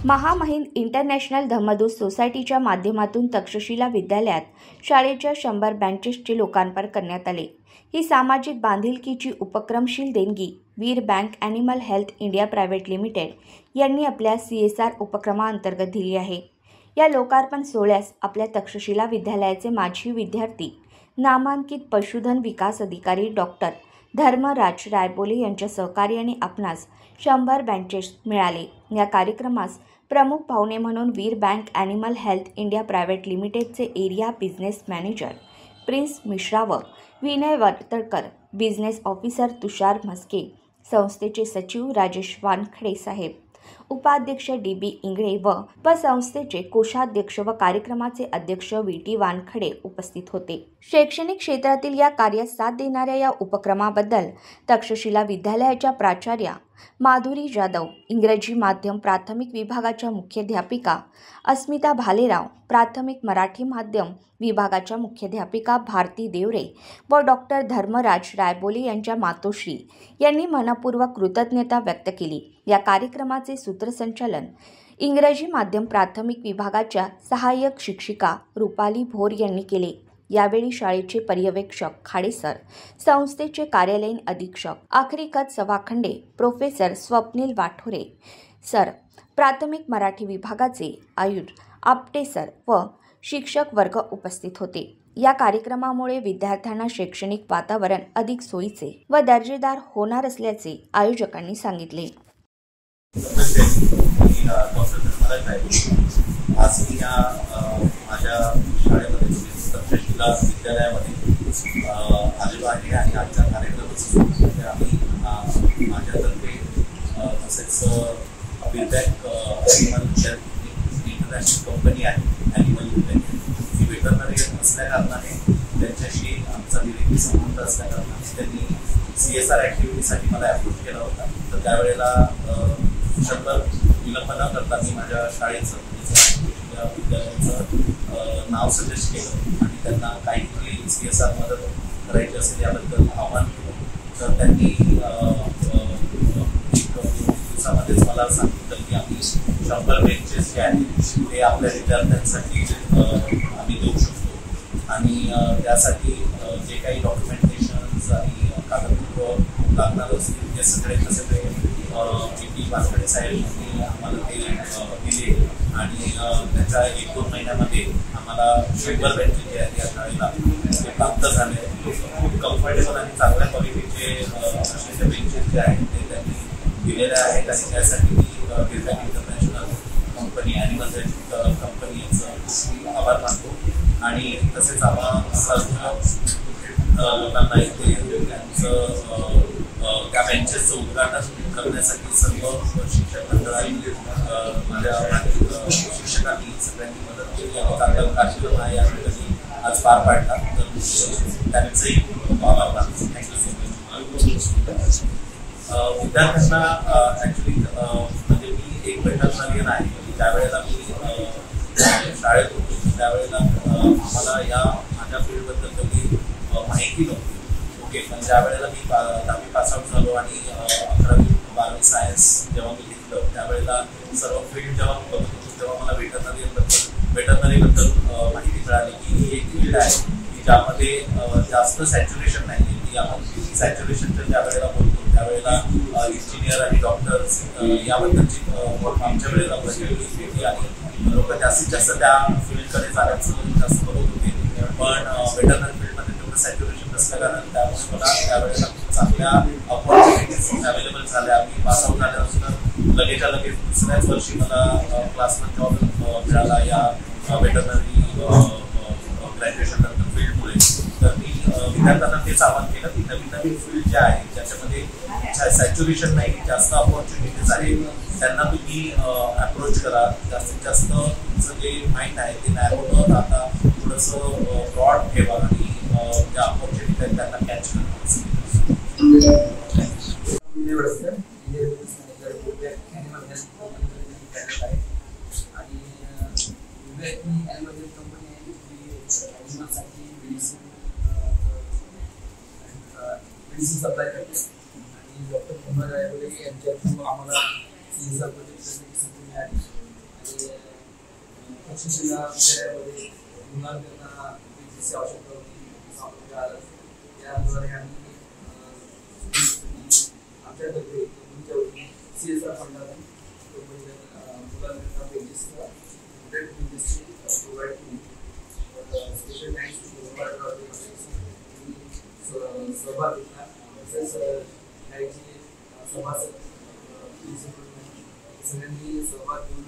महामहिम इंटरनॅशनल धम्मदूत सोसायटीच्या माध्यमातून तक्षशिला विद्यालयात शाळेच्या 100 बेंचेसचे लोकार्पण करण्यात आले। ही सामाजिक बांधिलकीची उपक्रमशील देणगी Virbac animal health India private limited यांनी आपल्या CSR उपक्रमाअंतर्गत दिली आहे। या लोकार्पण सोहळ्यास आपल्या तक्षशिला विद्यालयाचे माजी विद्यार्थी नामांकित पशुधन विकास अधिकारी डॉक्टर धर्मराज रायबोले यांच्या सहकार्याने आपणास 100 बेंचेस मिळाले। या कार्यक्रमास प्रमुख पाहुणे म्हणून Virbac animal health India private लिमिटेडचे area business manager Prince Mishra व विनय वर्तळकर, बिझनेस ऑफिसर तुषार म्हस्के, संस्थेचे सचिव राजेश वानखडे साहेब, उपाध्यक्ष DB इंगळे व संस्थेचे कोषाध्यक्ष व कार्यक्रमाचे अध्यक्ष VT वानखडे उपस्थित होते। शैक्षणिक क्षेत्रातील या कार्यात साथ देणाऱ्या या उपक्रमाबद्दल तक्षशिला विद्यालयाच्या प्राचार्या माधुरी जाधव, इंग्रजी माध्यम प्राथमिक विभागाच्या मुख्याध्यापिका अस्मिता भालेराव, प्राथमिक मराठी माध्यम विभागाच्या मुख्याध्यापिका भारती देवरे व डॉक्टर धर्मराज रायबोले यांच्या मातोश्री यांनी मनपूर्वक कृतज्ञता व्यक्त केली। या कार्यक्रमाचे सूत्रसंचालन इंग्रजी माध्यम प्राथमिक विभागाच्या सहाय्यक शिक्षिका रुपाली भोर यांनी केले। यावेळी शाळेचे पर्यवेक्षक खाडे सर, संस्थेचे कार्यालयीन अधीक्षक आखरीखत सभाखंडे प्रोफेसर स्वप्नील वाठोरे सर, प्राथमिक मराठी विभागाचे आयुष आपटे सर व शिक्षक वर्ग उपस्थित होते। या कार्यक्रमामुळे विद्यार्थ्यांना शैक्षणिक वातावरण अधिक सोयीचे व दर्जेदार होणार असल्याचे आयोजकांनी सांगितले। आज मी माझ्या शाळेमध्ये तक्षशिला विद्यालयामध्ये आलेलो आहे आणि आजच्या कार्यक्रमामध्ये आम्ही माझ्यातर्फे तसेच वीर बँक ॲनिमल इंटरनॅशनल कंपनी आहे ॲनिमल ही वेटरनरी असल्याकारणाने त्यांच्याशी आमचा निरेखी संबंध असल्याकारणाने त्यांनी CSR ॲक्टिव्हिटीसाठी मला अप्रोच केला होता। तर त्यावेळेला शब्द विलंब न करता मी माझ्या शाळेचं विद्यालयाचं नाव सजेस्ट केलं आणि त्यांना काहीतरी CSR मदत करायची असेल याबद्दल आव्हान केलं। तर त्यांनी एक दिवसामध्येच मला सांगितलं की आम्ही 100 बेंचेस जे आहेत ते आपल्या विद्यार्थ्यांसाठी आम्ही देऊ शकतो आणि त्यासाठी जे काही डॉक्युमेंटेशन्स आणि कागदपत्र लागणार असतील ते सगळे VT वानखडे साहेब यांनी आम्हाला ते दिले आणि त्याच्या 1-2 महिन्यामध्ये आम्हाला 100 बेंचेस जे आहेत या शाळेला ते प्राप्त झाले। खूप कम्फर्टेबल आणि चांगल्या क्वालिटीचे असे बेंचेस जे आहेत ते त्यांनी दिलेले आहेत आणि त्यासाठी मी Virbac international company animal health company यांचं आभार मानतो आणि तसेच आम्हाला लोकांना इथे त्यांचं त्या बेंचेसचं उद्घाटन करण्यासाठी सर्व शिक्षक मंडळांनी माझ्या शिक्षकांनी सगळ्यांनी मदत केली आणि चांगला कार्यक्रम आहे या ठिकाणी आज पार पाडला। तर त्यांचंही खूप आभार मानतो। Thank you so much. विद्यार्थ्यांना ॲक्च्युली म्हणजे मी एक वेटरनरियन आहे, त्यावेळेला मी शाळेत होतो त्यावेळेला आम्हाला या माझ्या फील्डबद्दल कधी माहिती नव्हती। ओके, पण ज्या वेळेला मी 10वी पासआउट झालो आणि 11वी 12वी सायन्स जेव्हा मी घेतलं त्यावेळेला सर्व फील्ड जेव्हा मी बघत होतो तेव्हा मला वेटरनरीबद्दल माहिती मिळाली की ही एक फील्ड आहे की ज्यामध्ये जास्त सॅच्युरेशन नाही आहे। की आपण सॅच्युरेशनच्या ज्या वेळेला बोलतो त्यावेळेला इंजिनियर आणि डॉक्टर्स याबद्दलची आमच्या वेळेला प्रचलित होती आणि लोक जास्तीत जास्त त्या फील्डकडे जाण्याचं जास्त बघत होते। पण वेटरनरी फील्डमध्ये तेवढं सॅच्युरेशन नसल्या कारण त्यामुळे मला त्यावेळेला चांगल्या ऑपॉर्च्युनिटीज अवेलेबल झाल्या। मी पासआउट झाल्यानंतर लगेचच्या लगेच दुसऱ्याच वर्षी मला क्लासमध्ये जॉब मिळाला या वेटरनरी ग्रॅज्युएशन नंतर फील्डमुळे। तर मी विद्यार्थ्यांना तेच आवाहन केलं की नवीन नवीन फील्ड ज्या आहेत ज्याच्यामध्ये सॅच्युरेशन नाही, जास्त ऑपॉर्च्युनिटीज आहेत, त्यांना तुम्ही अप्रोच करा। जास्तीत जास्त तुमचं जे माइंड आहे ते नॅरो न राहता थोडंसं ब्रॉड ठेवा आणि त्या ऑपॉर्च्युनिटी आहेत त्यांना कॅच करा। सप्लाय करते आणि डॉक्टर धर्मराज रायबोले यांच्या थ्रू आम्हाला CSR प्रोजेक्टसाठी मिळाली तक्षशिला विद्यालयामध्ये मुलांना बेंचेसची आवश्यकता होती, सामर्थ्य आलं. त्याद्वारे आम्ही आमच्यातर्फे तुमच्या CSR फंडातून मुलांना बेंचेसचा 100 बेंचेसची प्रोव्हाइड केली. स्पेशल थँक्स टू सहभाग घेतला. तसेच शाळेचे सभासद सगळ्यांनी सहभाग घेऊन